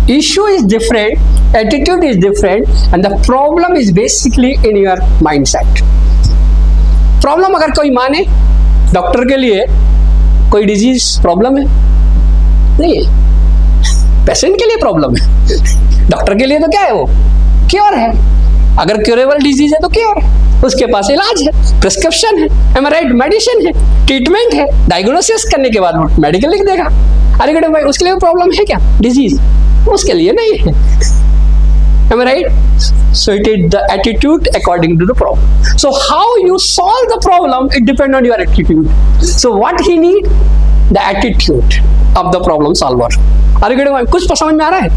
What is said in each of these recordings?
issue is different, attitude is different, and the problem is basically in your mindset. Problem अगर कोई माने, doctor के लिए कोई डिजीज प्रॉब्लम है नहीं है, पेशेंट के लिए प्रॉब्लम है, डॉक्टर के लिए तो क्या है, वो क्योर है। अगर क्योरेबल डिजीज है तो क्योर है, उसके पास इलाज है, प्रिस्क्रिप्शन है, एम राइट, मेडिसिन है, ट्रीटमेंट है, डायग्नोसिस करने के बाद मेडिकल लिख देगा। अरे गड़े भाई उसके लिए प्रॉब्लम है क्या, डिजीज, उसके लिए नहीं है। Am I right? So it is the attitude according to the problem. So how you solve the problem, it depends on your attitude. So what he need? The attitude of the problem solver. अरे गड़े भाई कुछ समझ में आ रहा है,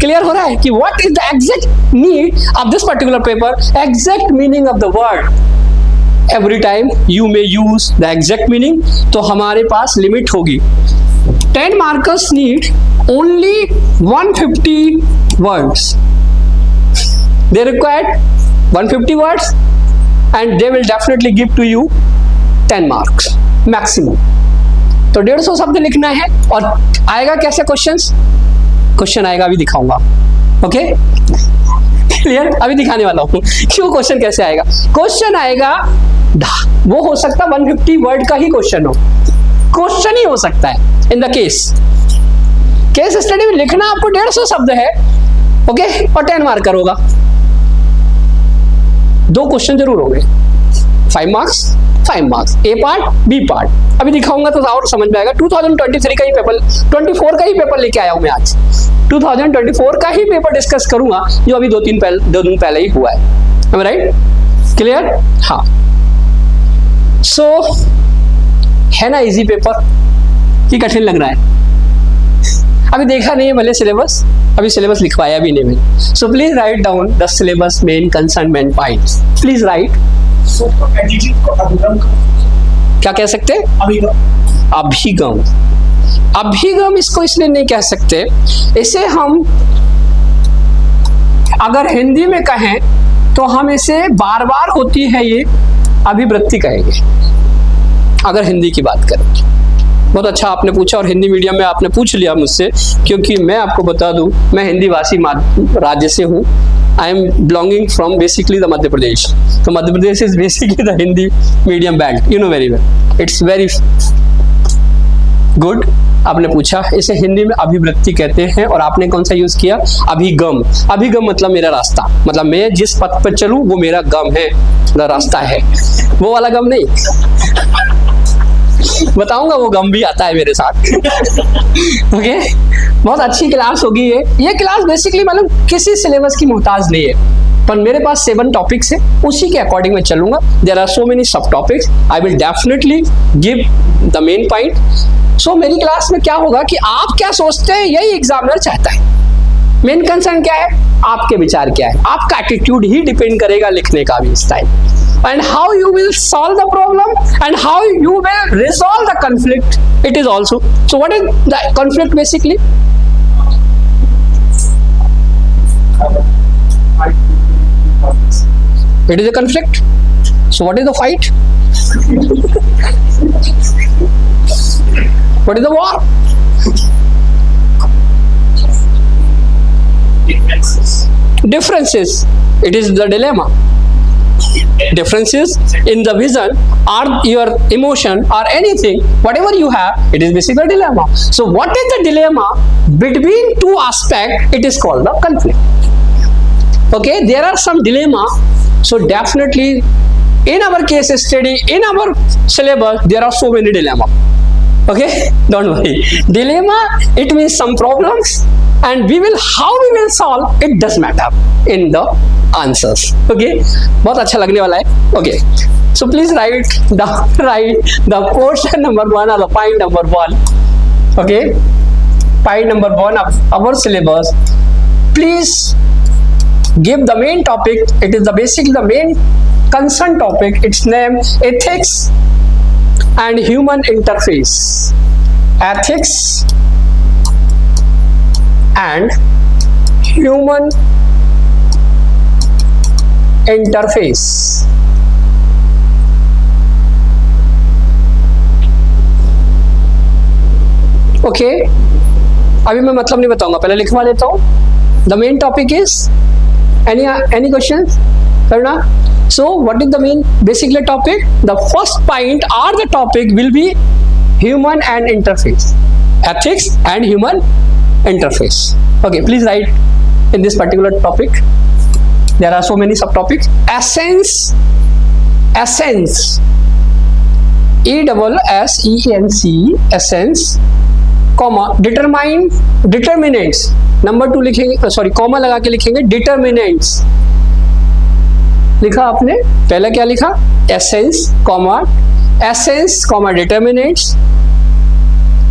clear हो रहा है कि what is the exact need of this particular paper, exact meaning of the word. Every time you may use the exact meaning, तो हमारे पास लिमिट होगी। 10 markers need only 150 words. They required 150 words and they will definitely give to you 10 marks maximum. तो 150 शब्द लिखना है। और आएगा कैसे क्वेश्चंस, क्वेश्चन आएगा अभी दिखाऊंगा, ओके क्लियर, अभी दिखाने वाला हूँ क्यों क्वेश्चन कैसे आएगा। क्वेश्चन आएगा, वो हो सकता है 150 वर्ड का ही क्वेश्चन हो, क्वेश्चन ही हो सकता है। इन द केस स्टडी में लिखना आपको 150 शब्द है, ओके, और 10 मार्कर होगा। 2 क्वेश्चन जरूर होंगे, 5 मार्क्स 5 मार्क्स, ए पार्ट बी पार्ट। अभी दिखाऊंगा तो और समझ में आएगा। 2023 का ही पेपर, 24 का ही पेपर लेके आया हूं मैं आज। 2024 का ही पेपर डिस्कस करूंगा जो अभी 2 दिन पहले ही हुआ है, राइट, क्लियर। हाँ, सो है ना इजी पेपर कि कठिन लग रहा है? अभी देखा नहीं है भले सिलेबस, अभी सिलेबस लिखवाया भी नहीं मैंने। So please write down the syllabus main concern main points, please right. क्या कह सकते? अभिगम। अभिगम इसको इसलिए नहीं कह सकते, इसे हम अगर हिंदी में कहें तो हम इसे बार बार होती है ये अभिवृत्ति कहेंगे, अगर हिंदी की बात करें। बहुत अच्छा आपने पूछा, और हिंदी मीडियम में आपने पूछ लिया मुझसे, क्योंकि मैं आपको बता दूं मैं हिंदी भाषी राज्य से हूँ। I am belonging from basically the Madhya Pradesh. तो Madhya Pradesh is basically the Hindi medium belt, you know very well, it's very good. आपने पूछा, इसे हिंदी में अभिवृत्ति कहते हैं, और आपने कौन सा यूज किया? अभिगम। अभिगम मतलब मेरा रास्ता, मतलब मैं जिस पथ पर चलूं वो मेरा गम है, रास्ता है, वो वाला गम नहीं। बताऊंगा वो गम भी आता है मेरे साथ। ओके, बहुत अच्छी क्लास होगी ये क्लास बेसिकली मतलब किसी सिलेबस की मोहताज नहीं है, पर मेरे पास 7 टॉपिक्स है, उसी के अकॉर्डिंग मैं चलूंगा। There are so many sub topics, I will definitely give the main point. So मेरी क्लास में क्या होगा कि आप क्या सोचते हैं यही एग्जामिनर चाहता है। मेन कंसर्न क्या है, आपके विचार क्या है, आपका एटीट्यूड ही डिपेंड करेगा लिखने का भी style, and how you will solve the problem and how you will resolve the conflict, it is also. So what is the conflict basically? It is a conflict. So what is the fight? What is the war? Differences. It is the dilemma. Differences in the vision or your emotion or anything, whatever you have, it is basically a dilemma. So what is the dilemma between 2 aspects? It is called the conflict. Okay, there are some dilemma. So definitely in our case study, in our syllabus, there are so many dilemma. Okay, don't worry. Dilemma, it means some problems, and how we will solve it does matter in the answers. Okay, बहुत अच्छा लगने वाला है। Okay, so please write the portion number 1 or the point number 1. Okay, point number 1 of our syllabus. Please give the main topic. It is basically the main concern topic. Its name ethics and human interface. Ethics and human interface. Okay, अभी मैं मतलब नहीं बताऊंगा, पहले लिखवा लेता हूँ. The main topic is any questions करना. So what is the main basically topic? The first point or the topic will be human and interface, ethics and human interface. Okay, please write in this particular topic. There are so many subtopics. Essence, ESSENC, essence, comma, determine, determinants. Number 2 लिखेंगे, sorry comma लगा के लिखेंगे determinants. लिखा आपने, पहले क्या लिखा? Essence comma determinants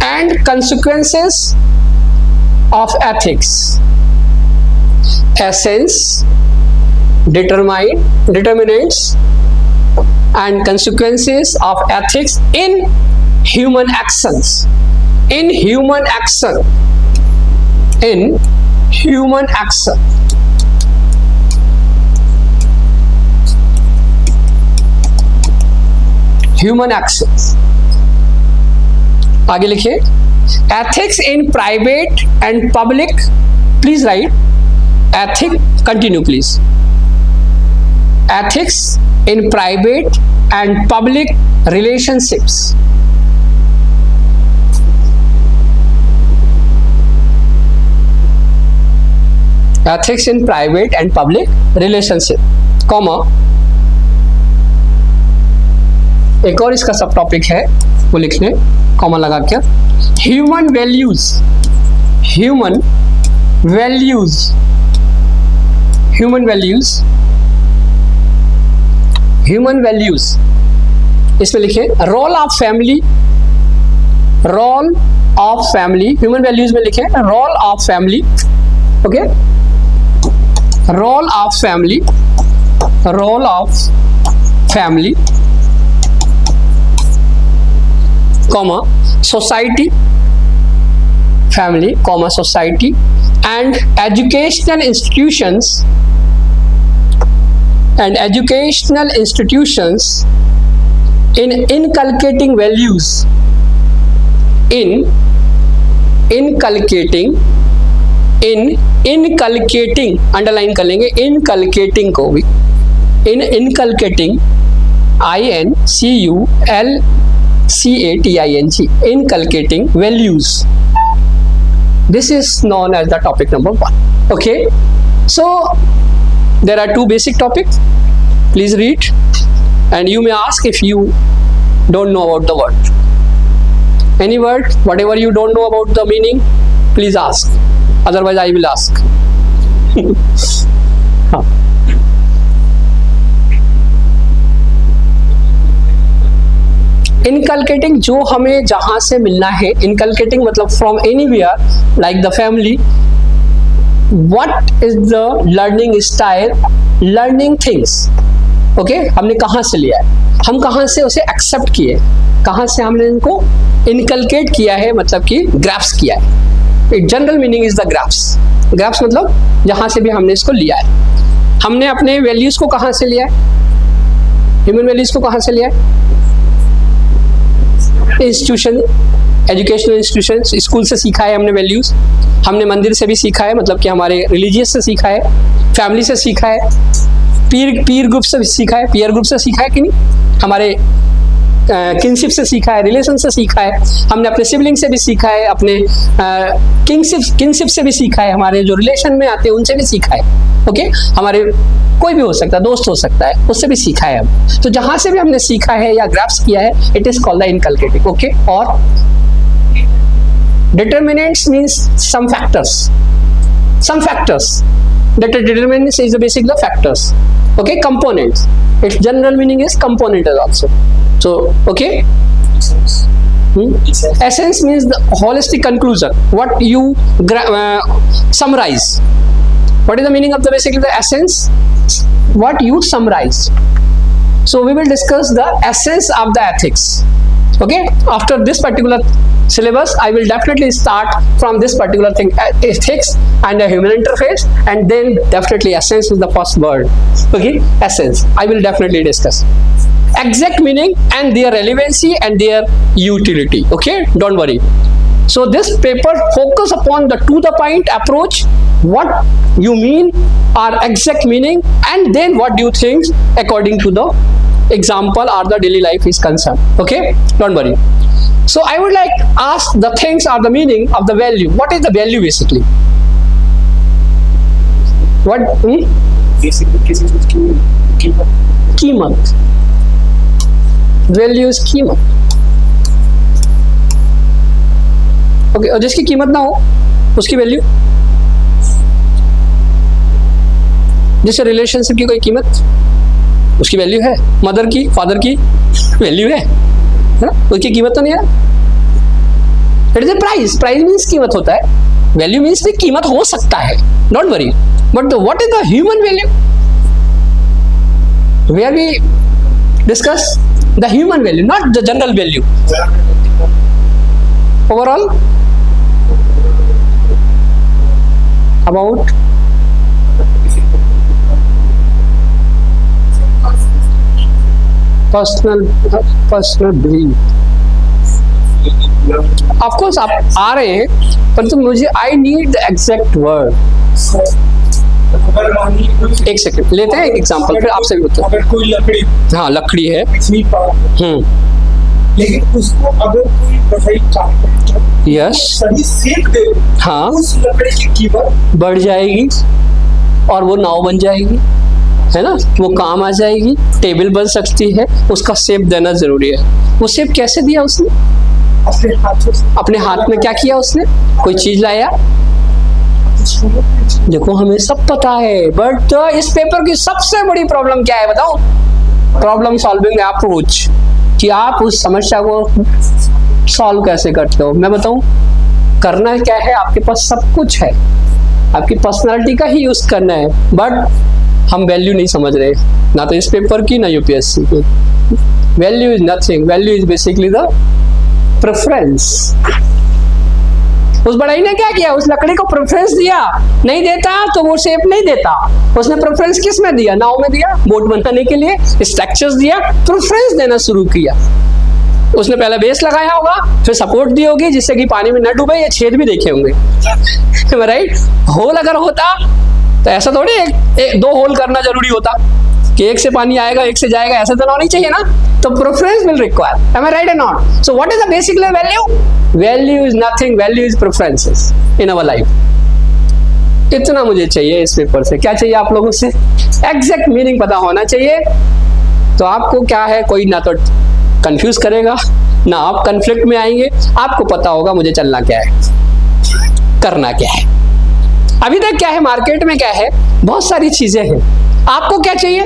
and consequences of ethics. Essence, determinants and consequences of ethics in human actions. In human action. Human actions. आगे लिखिए. Ethics in private and public. Please write ethics. Continue please. Ethics in private and public relationships. Ethics in private and public relationship, comma, एक और इसका सब topic है वो लिख लें कॉमा लगा के. Human values. इसमें लिखे role of family. Human values में लिखे role of family. Okay, role of family, comma, society, family, comma, society and educational institutions in inculcating values, inculcating underline कर लेंगे, inculcating को भी, inculcating, INCULCATING, inculcating values. This is known as the topic number 1. Okay, so there are 2 basic topics. Please read, and you may ask if you don't know about the word. Any word, whatever you don't know about the meaning, please ask. Otherwise, I will ask. हाँ. Inculcating जो हमें जहां से मिलना है, inculcating मतलब from anywhere like the family. What is the learning style, learning things. Okay, हमने कहाँ से लिया है, हम कहाँ से उसे एक्सेप्ट किए, कहाँ से हमने इनको इनकलकेट किया है, मतलब कि ग्राफ्स किया है. It general meaning is the graphs. Graphs मतलब जहां से भी हमने इसको लिया है. हमने अपने वैल्यूज को कहाँ से लिया है, ह्यूमन वैल्यूज को कहाँ से लिया है? इंस्टीट्यूशन, एजुकेशनल इंस्टीट्यूशन, स्कूल से सीखा है हमने वैल्यूज. हमने मंदिर से भी सीखा है, मतलब कि हमारे रिलीजियस से सीखा है, फैमिली से सीखा है, पीर ग्रुप से सीखा है, पीयर ग्रुप से सीखा है कि नहीं, हमारे किनशिप से सीखा है, रिलेशन से सीखा है, हमने अपने सिबलिंग से भी सीखा है, अपने किनशिप से भी सीखा है, हमारे जो रिलेशन में आते हैं उनसे भी सीखा है. ओके, हमारे कोई भी हो सकता है, दोस्त हो सकता है, उससे भी सीखा है हम. तो जहां से भी हमने सीखा है या ग्रास्प किया है, it is called the inculcating. Okay, और determinants means some factors that determines is basically the factors. Okay, components, its general meaning is component also. So okay, essence means the holistic conclusion, what you summarize. What is the meaning of the basically the essence? What you summarize. So we will discuss the essence of the ethics. Okay, after this particular syllabus I will definitely start from this particular thing, ethics and the human interface, and then definitely essence is the first word. Okay, essence I will definitely discuss exact meaning and their relevancy and their utility. Okay, don't worry. So this paper focus upon the to the point approach, what you mean or exact meaning, and then what do you think according to the example or the daily life is concerned. Okay, don't worry. So I would like ask the things or the meaning of the value. What is the value basically? What? Basically किसी चीज की कीमत. Value is कीमत. Okay, और जिसकी कीमत ना हो उसकी वैल्यू, जिससे रिलेशनशिप की कोई कीमत, उसकी वैल्यू है. मदर की, फादर की वैल्यू है ना, उसकी कीमत तो नहीं है. It is a price. Price means कीमत होता है, वैल्यू मीन्स भी कीमत हो सकता है. Don't worry. But what is the human value? Where we discuss the human value, not the general value. Overall about personal belief. Of course आप आ रहे हैं, परंतु मुझे I need the exact word. एक सेकंड लेते हैं एक एग्जांपल, फिर आपसे भी होता है. अगर कोई लकड़ी, हाँ लकड़ी है, लेकिन उसको अगर कोई बढ़ई कारपेंटर यस सही सेक दे, हाँ, उस लकड़ी की कीमत बढ़ जाएगी और वो नाव बन जाएगी, है ना, वो काम आ जाएगी, टेबल बन सकती है. उसका शेप देना जरूरी है. वो शेप कैसे दिया उसने? अपने हाथों से. अपने हाथ में क्या किया उसने? कोई चीज लाया. देखो हमें सब पता है, बट इस पेपर की सबसे बड़ी प्रॉब्लम क्या है बताओ? प्रॉब्लम सॉल्विंग अप्रोच, कि आप उस समस्या को सॉल्व कैसे करते हो. मैं बताऊं करना क्या है, आपके पास सब कुछ है, आपकी पर्सनालिटी का ही यूज करना है, बट हम वैल्यू नहीं समझ रहे, ना तो इस पेपर की ना यूपीएससी की. Value is nothing. Value is basically the preference. उस बढ़ई ने क्या किया? उस लकड़ी को प्रेफरेंस दिया. नहीं देता तो वो शेप नहीं देता. उसने प्रेफरेंस किस में दिया? नाव में दिया, बोट बनाने के लिए स्ट्रक्चर्स दिया, प्रेफरेंस देना शुरू किया. उसने पहले बेस लगाया होगा, फिर सपोर्ट दी होगी जिससे कि पानी में न डूबे. ये छेद भी देखे होंगे, राइट. होल अगर होता तो ऐसा थोड़ी एक दो होल करना जरूरी होता कि एक से पानी आएगा एक से जाएगा, ऐसा तो नहीं चाहिए ना. तो preference will require. Am I right or not? So what is the basic value? Value is nothing. Value is preferences in our life. इतना मुझे चाहिए इस पेपर से. क्या चाहिए आप लोगों से? एग्जैक्ट मीनिंग पता होना चाहिए. तो आपको क्या है, कोई ना तो कंफ्यूज करेगा ना आप कंफ्लिक्ट में आएंगे. आपको पता होगा मुझे चलना क्या है, करना क्या है. अभी तक क्या है मार्केट में, क्या है, बहुत सारी चीजें हैं. आपको क्या चाहिए?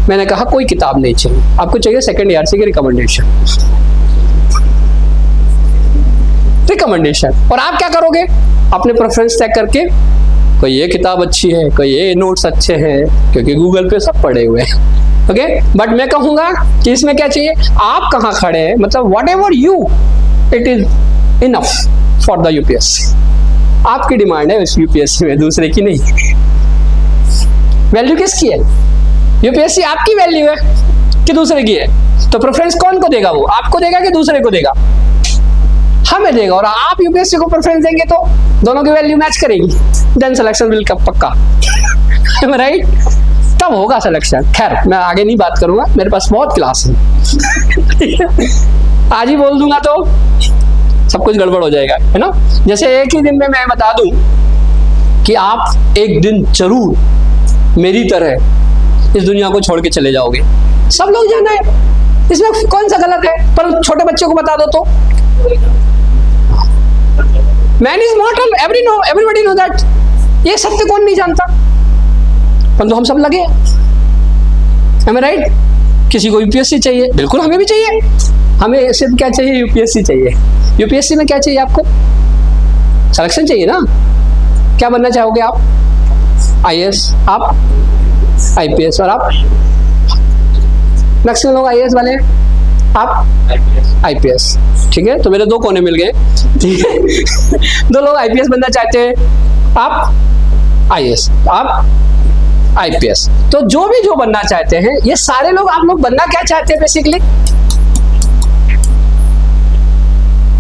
मैंने कहा कोई किताब नहीं चाहिए, आपको चाहिए सेकंड ईयर की रिकमेंडेशन. और आप क्या करोगे? अपने प्रेफरेंस तय करके, कोई ये किताब अच्छी है, कोई ये नोट्स अच्छे हैं, क्योंकि गूगल पे सब पड़े हुए हैं. ओके, बट मैं कहूंगा कि इसमें क्या चाहिए, आप कहाँ खड़े हैं, मतलब what ever you, it is enough for the UPSC. आपकी डिमांड है इस यूपीएससी में, दूसरे की नहीं. वैल्यू किसकी है? यूपीएससी आपकी वैल्यू है कि दूसरे की है? तो प्रेफरेंस कौन को देगा? वो आपको देगा कि दूसरे को देगा? हमें देगा. और आप यूपीएससी को प्रेफरेंस देंगे तो दोनों की वैल्यू मैच करेगी. देन सिलेक्शन विल कब पक्का, राइट. तब होगा सिलेक्शन. खैर मैं आगे नहीं बात करूंगा, मेरे पास बहुत क्लास है. आज ही बोल दूंगा तो सब कुछ गड़बड़ हो जाएगा, है ना. जैसे एक ही दिन में मैं बता दूं कि आप एक दिन जरूर मेरी तरह इस दुनिया को छोड़ के चले जाओगे. सब लोग जाना है, इसमें कौन सा गलत है? पर छोटे बच्चों को बता दो तो man is मॉर्टल, everybody know that. ये सत्य कौन नहीं जानता, परंतु हम सब लगे. Am I right? किसी को यूपीएससी चाहिए, बिल्कुल हमें भी चाहिए. हमें सिर्फ क्या चाहिए? यूपीएससी चाहिए. यूपीएससी में क्या चाहिए आपको? सिलेक्शन चाहिए ना. क्या बनना चाहोगे आप? आईएएस, आप आईपीएस, और आप मैक्सिमम लोग आईएएस वाले हैं, आप आईपीएस. ठीक है, तो मेरे दो कोने मिल गए. ठीक है, दो लोग आईपीएस बनना चाहते हैं, आप आईएएस, आप आईपीएस. तो जो भी जो बनना चाहते हैं, ये सारे लोग, आप लोग बनना क्या चाहते हैं basically?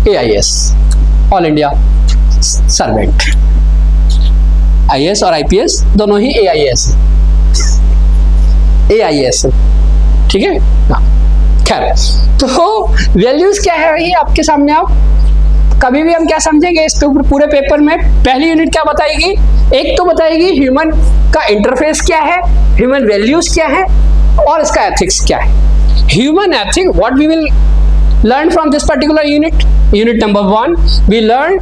AIS, all India servant. IAS और IPS दोनों ही AIS है, ठीक है। हाँ, खैर, तो वैल्यूज क्या है ये आपके सामने। आप कभी भी हम क्या समझेंगे इस पूरे पेपर में, पहली यूनिट क्या बताएगी, एक तो बताएगी ह्यूमन का इंटरफेस क्या है, ह्यूमन वैल्यूज क्या है, और इसका एथिक्स क्या है। Human ethics, what we will learn from this particular unit number 1, we learn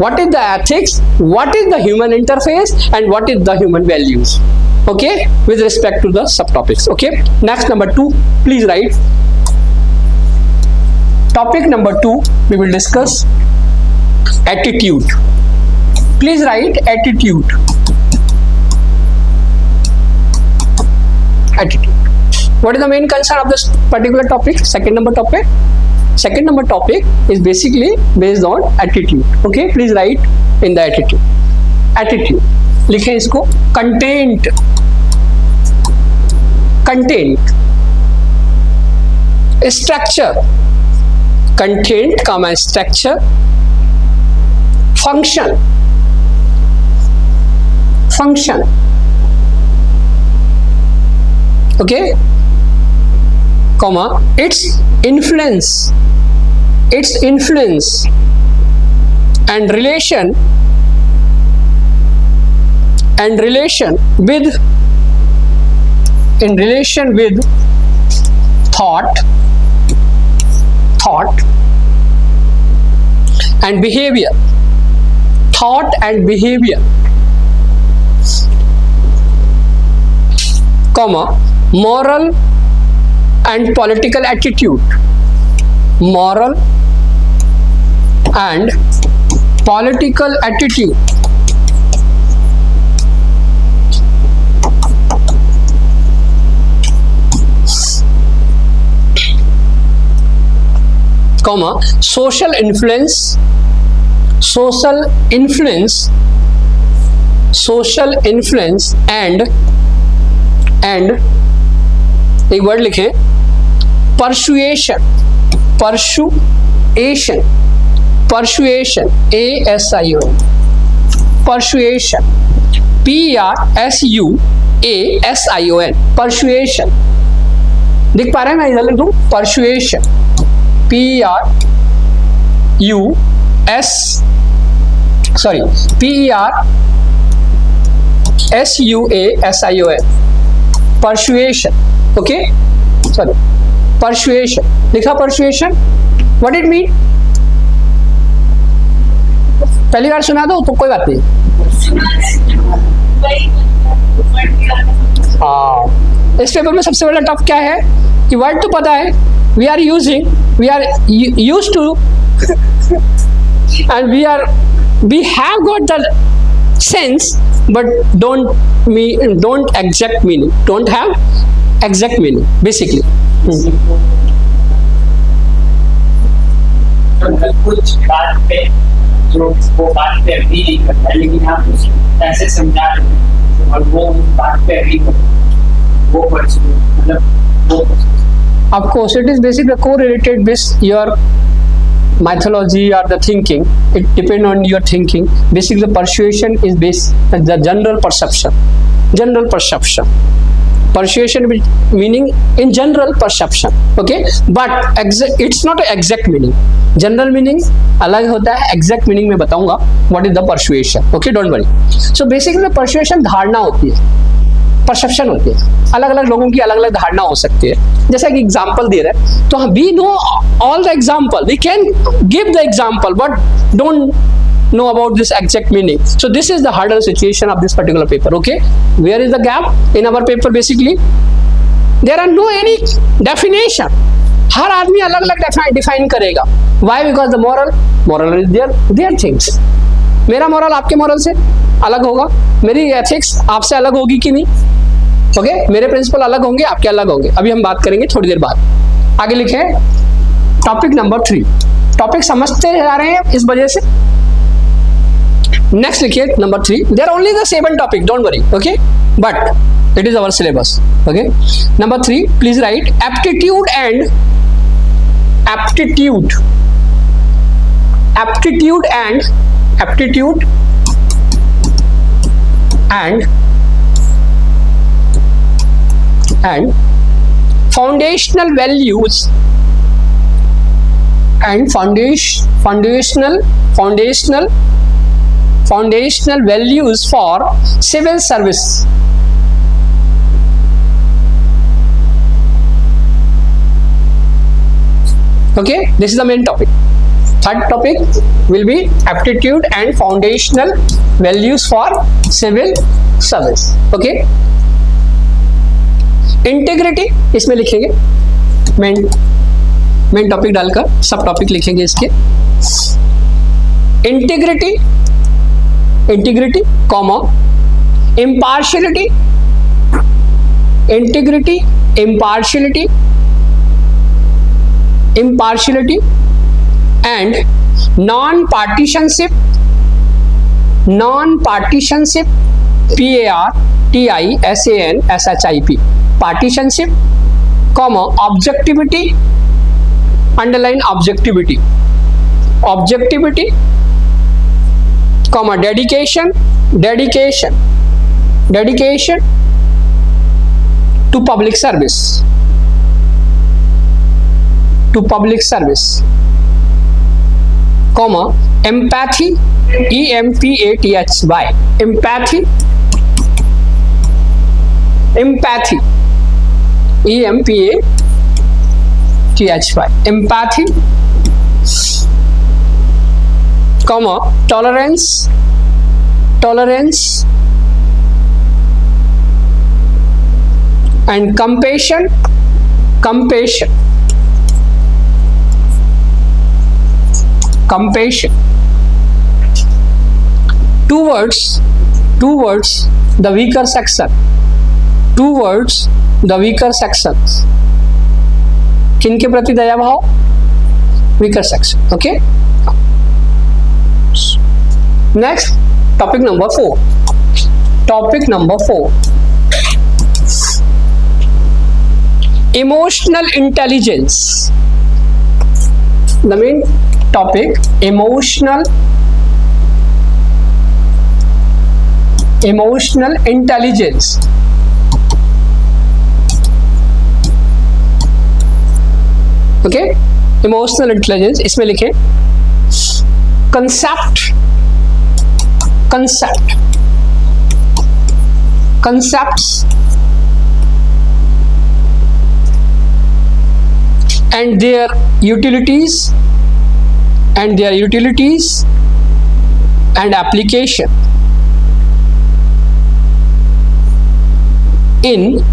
what is the ethics, what is the human interface, and what is the human values, okay, with respect to the subtopics. Okay, next, number 2, please write. Topic number 2, we will discuss attitude. Please write attitude. What is the main concern of this particular topic? Second number topic is basically based on attitude. Okay, please write in the attitude. लिखें इसको, content, structure, content, structure, function, okay, comma, its influence and relation with thought and behavior, comma, moral and political attitude, comma, social influence and एक word लिखें, persuasion, ASION, persuasion, PERSUASION, persuasion, दिख पा रहे हैं, मैं इधर लिख दूं, persuasion, PERSUASION, persuasion, okay, sorry, persuasion, लिखा persuasion, what it mean? पहली बार सुना दो तो कोई बात नहीं। हाँ, इस पेपर में सबसे बड़ा टफ क्या है कि वर्ड तो पता है, we are used to and we have got the sense but don't have exact meaning basically. कुछ बात पे जो वो बात पे अभी नहीं करता है, लेकिन आप उस ऐसे समझा रहे हैं और वो बात पे अभी वो मतलब of course it is basically correlated with your mythology or the thinking. It depends on your thinking. Basically the persuasion is based the general perception, persuasion meaning in general perception, okay, but it's not an exact meaning. General meaning अलग होता है, exact meaning में बताऊंगा what is the persuasion, okay, don't worry. So basically the persuasion धारणा होती है, perception होती है, अलग अलग लोगों की अलग अलग धारणा हो सकती है। जैसा कि एग्जाम्पल दे रहे हैं तो we know all the example, we can give the example but don't know about this exact meaning. So this is the harder situation of this particular paper, okay. Where is the gap in our paper? Basically there are no any definition, हर आदमी अलग अलग define करेगा। Why? Because the moral is their things. मेरा moral आपके moral से अलग होगा, मेरी एथिक्स आपसे अलग होगी कि नहीं, ओके, मेरे प्रिंसिपल अलग होंगे, आपके अलग होंगे। अभी हम बात करेंगे थोड़ी देर बाद। आगे लिखे टॉपिक नंबर 3, टॉपिक समझते जा रहे हैं इस वजह से। नेक्स्ट लिखिए number 3, there only the 7 topic, don't worry, okay, but it is our syllabus, okay. Number 3, please write aptitude and foundational values and foundational values for civil service. Okay, this is the main topic. Third topic will be aptitude and foundational values for civil service. Okay, integrity इसमें लिखेंगे, main topic डालकर सब topic लिखेंगे इसके. Integrity comma impartiality, integrity impartiality and non-partisanship, partisanship, partisanship, comma objectivity, underline objectivity, comma dedication to public service, comma empathy, empathy, empathy, comma tolerance and compassion, towards the weaker section, किनके प्रति दया भाव, weaker section. Okay, next topic number 4, emotional intelligence. The main topic, emotional intelligence. Okay, emotional intelligence इसमें लिखें concepts and their utilities and application in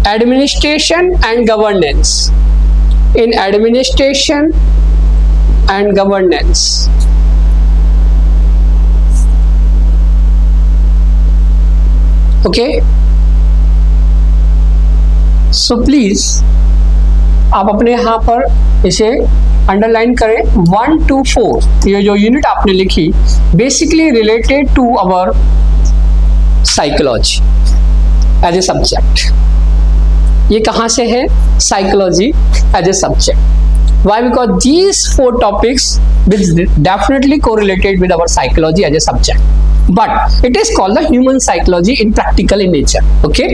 administration and governance, Okay, so please आप अपने यहाँ पर इसे अंडरलाइन करें. 1 to 4 ये जो यूनिट आपने लिखी basically related to our psychology as a subject. ये कहाँ से है? Psychology as a subject. Why? Because these 4 topics will definitely correlated with our psychology as a subject, but it is called the human psychology in practical in nature. Okay,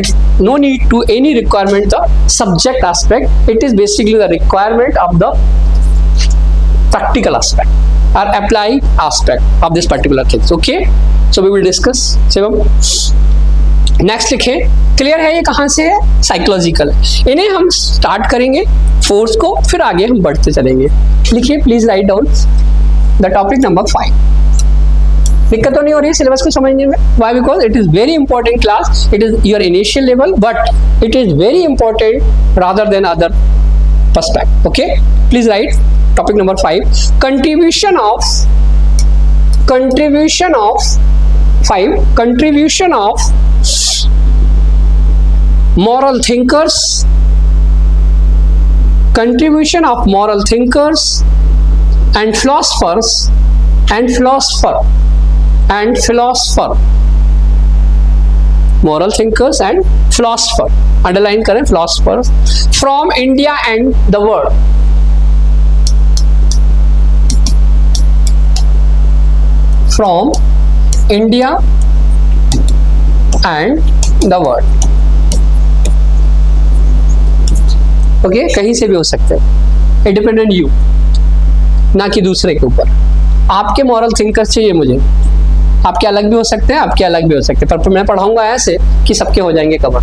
it's no need to any requirement the subject aspect. It is basically the requirement of the practical aspect or applied aspect of this particular things. Okay, so we will discuss. Next लिखे. Clear है ये कहाँ से है? Psychological. इन्हें हम start करेंगे force को, फिर आगे हम बढ़ते चलेंगे. लिखिए please, write down the topic number 5. दिक्कत तो नहीं हो रही है सिलेबस को समझने में? Why? Because it is very important class. It is your initial level, but it is very important rather than other perspective. Okay, please write topic number 5. contribution of moral thinkers and philosopher moral thinkers and philosopher, underline करें philosophers from India and the world. From India and the world. Okay, कहीं से भी हो सकते हैं, it depend on you, ना कि दूसरे के ऊपर। आपके मॉरल थिंकर्स चाहिए मुझे, आपके अलग भी हो सकते हैं, आपके अलग भी हो सकते हैं, पर मैं पढ़ाऊंगा ऐसे कि सबके हो जाएंगे कवर।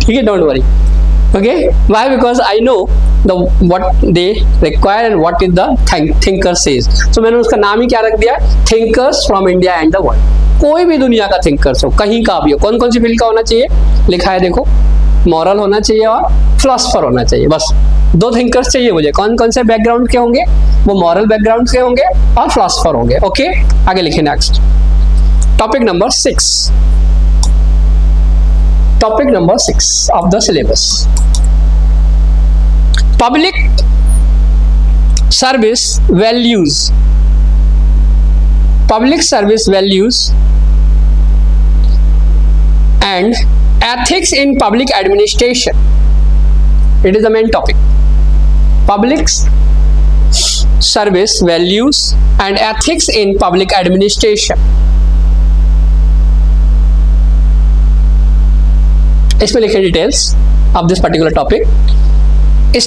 ठीक है, don't worry. Okay, why? Because I know the what they require and what is the thinker says. तो मैंने उसका नाम ही क्या रख दिया, thinkers from India and the world. कोई भी दुनिया का थिंकर्स हो, कहीं का भी हो, कौन कौन सी फील्ड का होना चाहिए, लिखा है देखो, मॉरल होना चाहिए और फिलोसफर होना चाहिए। बस दो थिंकर्स चाहिए मुझे। कौन कौन से बैकग्राउंड के होंगे, वो मॉरल बैकग्राउंड के होंगे और फिलोसफर होंगे। ओके, आगे लिखे next, topic number 6, topic number 6 of the syllabus, public service values, public service values and ethics in public administration. It is the main topic. Public service values and ethics in public administration. इसमें लिखे details of this particular topic.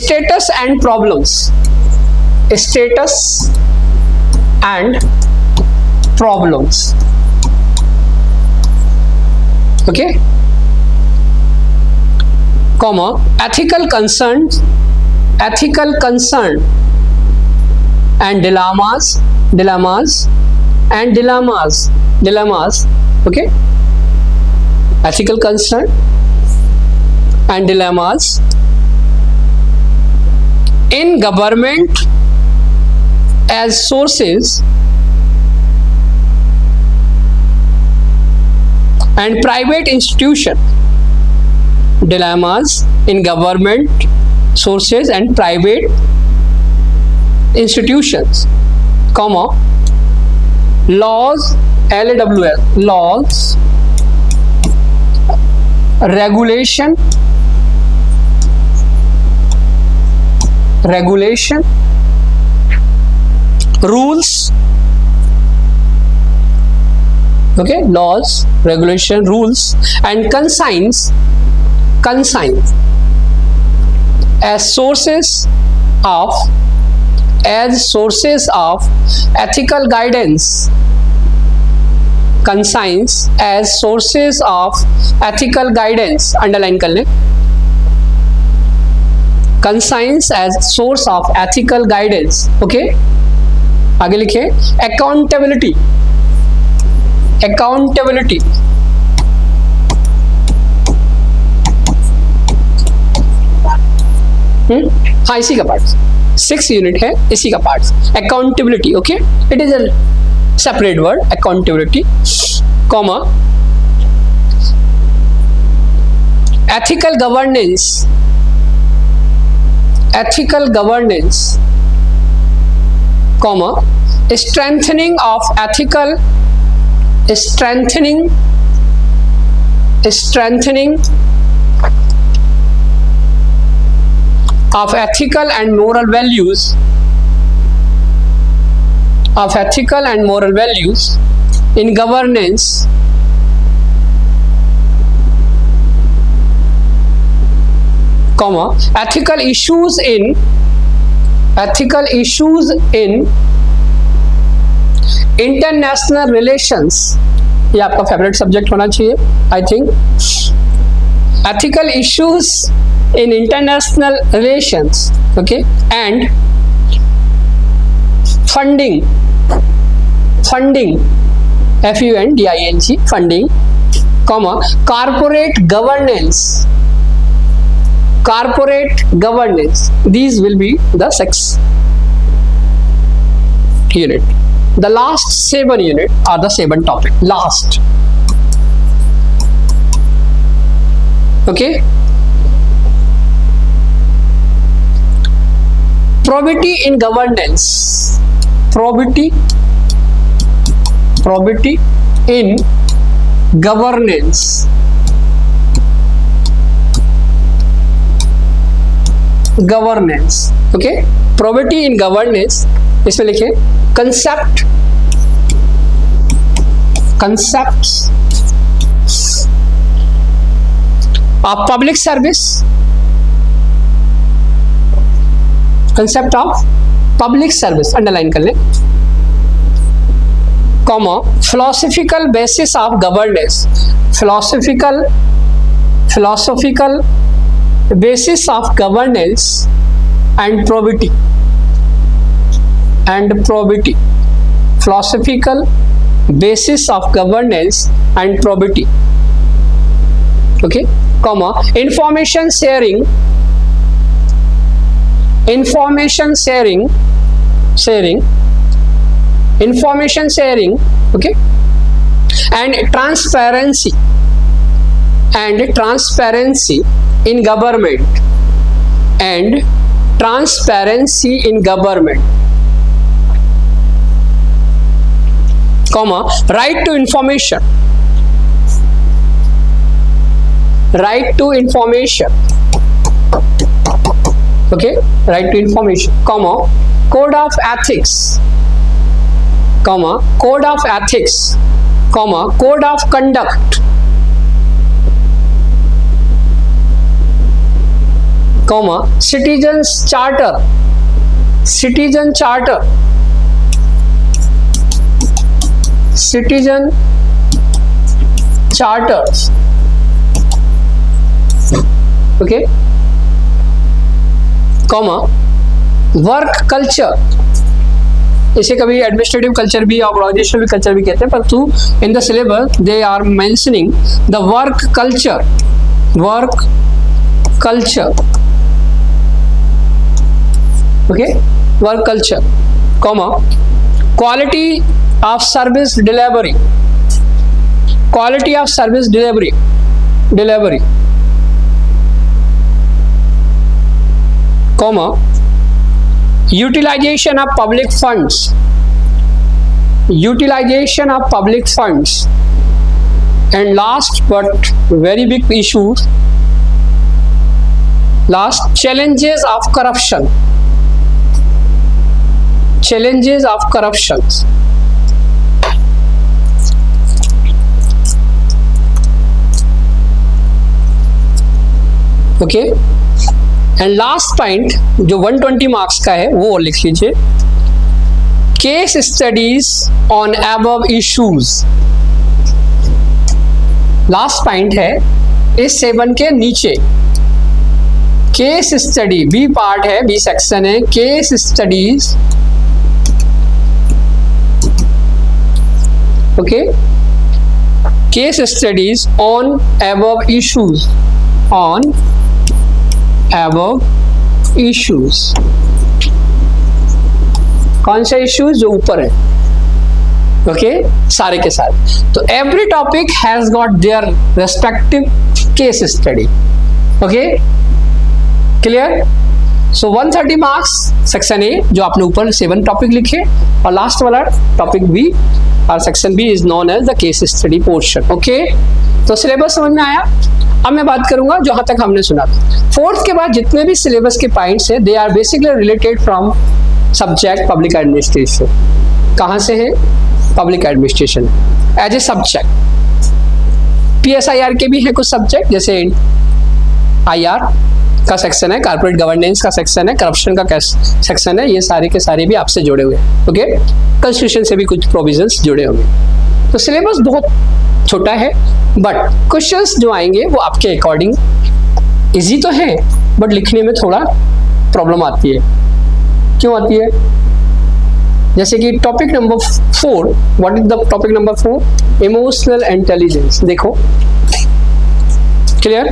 Status and problems. Status and problems. Okay, comma, ethical concerns, ethical concern and dilemmas, dilemmas and dilemmas, dilemmas. Okay, ethical concern and dilemmas in government as sources and private institution, dilemmas in government sources and private institutions, comma, laws, LAWS, laws, regulation, regulation, rules. Okay, laws, regulation, rules and consigns, consigns as sources of, as sources of ethical guidance, consigns as sources of ethical guidance, underline कर लें, consigns as source of ethical guidance. Okay, आगे लिखे, accountability, accountability, हाँ इसी का part, 6 unit है, इसी का part accountability. Okay, it is a separate word accountability, comma, ethical governance, ethical governance, comma, strengthening of ethical, strengthening, strengthening of ethical and moral values, of ethical and moral values in governance, comma, ethical issues in, ethical issues in international relations, ये आपका favourite subject होना चाहिए I think, ethical issues in international relations. Okay, and funding, funding, FUNDING, funding, comma, corporate governance, corporate governance, these will be the 6 unit. The last 7 unit are the 7 topic. Last. Okay. Probity in governance. Probity. Probity in governance. Governance. Okay. Probity in governance. इसमें लिखे concept concepts of public service, concept of public service, underline कर लें, comma, philosophical basis of governance, philosophical basis of governance and probity, philosophical basis of governance and probity, okay, comma, information sharing, okay, and transparency in government, comma, right to information, okay, right to information, comma, code of ethics, comma, code of conduct, comma, citizen charter, okay, comma, work culture, इसे कभी administrative culture भी organisational culture भी कहते हैं, परंतु in the syllabus they are mentioning the work culture, okay, work culture, comma, quality of service delivery, comma, utilization of public funds, and last but very big issue, challenges of corruption, okay, and last point जो 120 marks का है वो लिख लीजिए, case studies on above issues. Last point है इस 7 के नीचे, केस स्टडी, बी पार्ट है, बी सेक्शन है, case studies, okay, case studies on above issues, कौन से इश्यूज जो ऊपर है, ओके, सारे के सारे। तो every topic has got their respective case study, okay, clear. So 130 marks section A जो आपने ऊपर 7 टॉपिक लिखे, और लास्ट वाला टॉपिक बी और section B is known as the case study portion, okay. तो सिलेबस समझ में आया। अब मैं बात करूंगा जहां तक हमने सुना। 4th के बाद जितने भी सिलेबस के पॉइंट्स हैं they are basically related from subject public administration. कहां से है? Public administration as a subject. PSIR के भी है कुछ सब्जेक्ट, जैसे IR का सेक्शन है, कॉर्पोरेट गवर्नेंस का सेक्शन है, करप्शन का सेक्शन है, ये सारे के सारे भी आपसे जुड़े हुए हैं, ओके। कॉन्स्टिट्यूशन से भी कुछ प्रोविजंस जुड़े होंगे। तो सिलेबस बहुत छोटा है, बट क्वेश्चंस जो आएंगे वो आपके अकॉर्डिंग इजी तो है, बट लिखने में थोड़ा प्रॉब्लम आती है। क्यों आती है? जैसे कि topic number 4, what is the topic number 4? Emotional intelligence. देखो, क्लियर?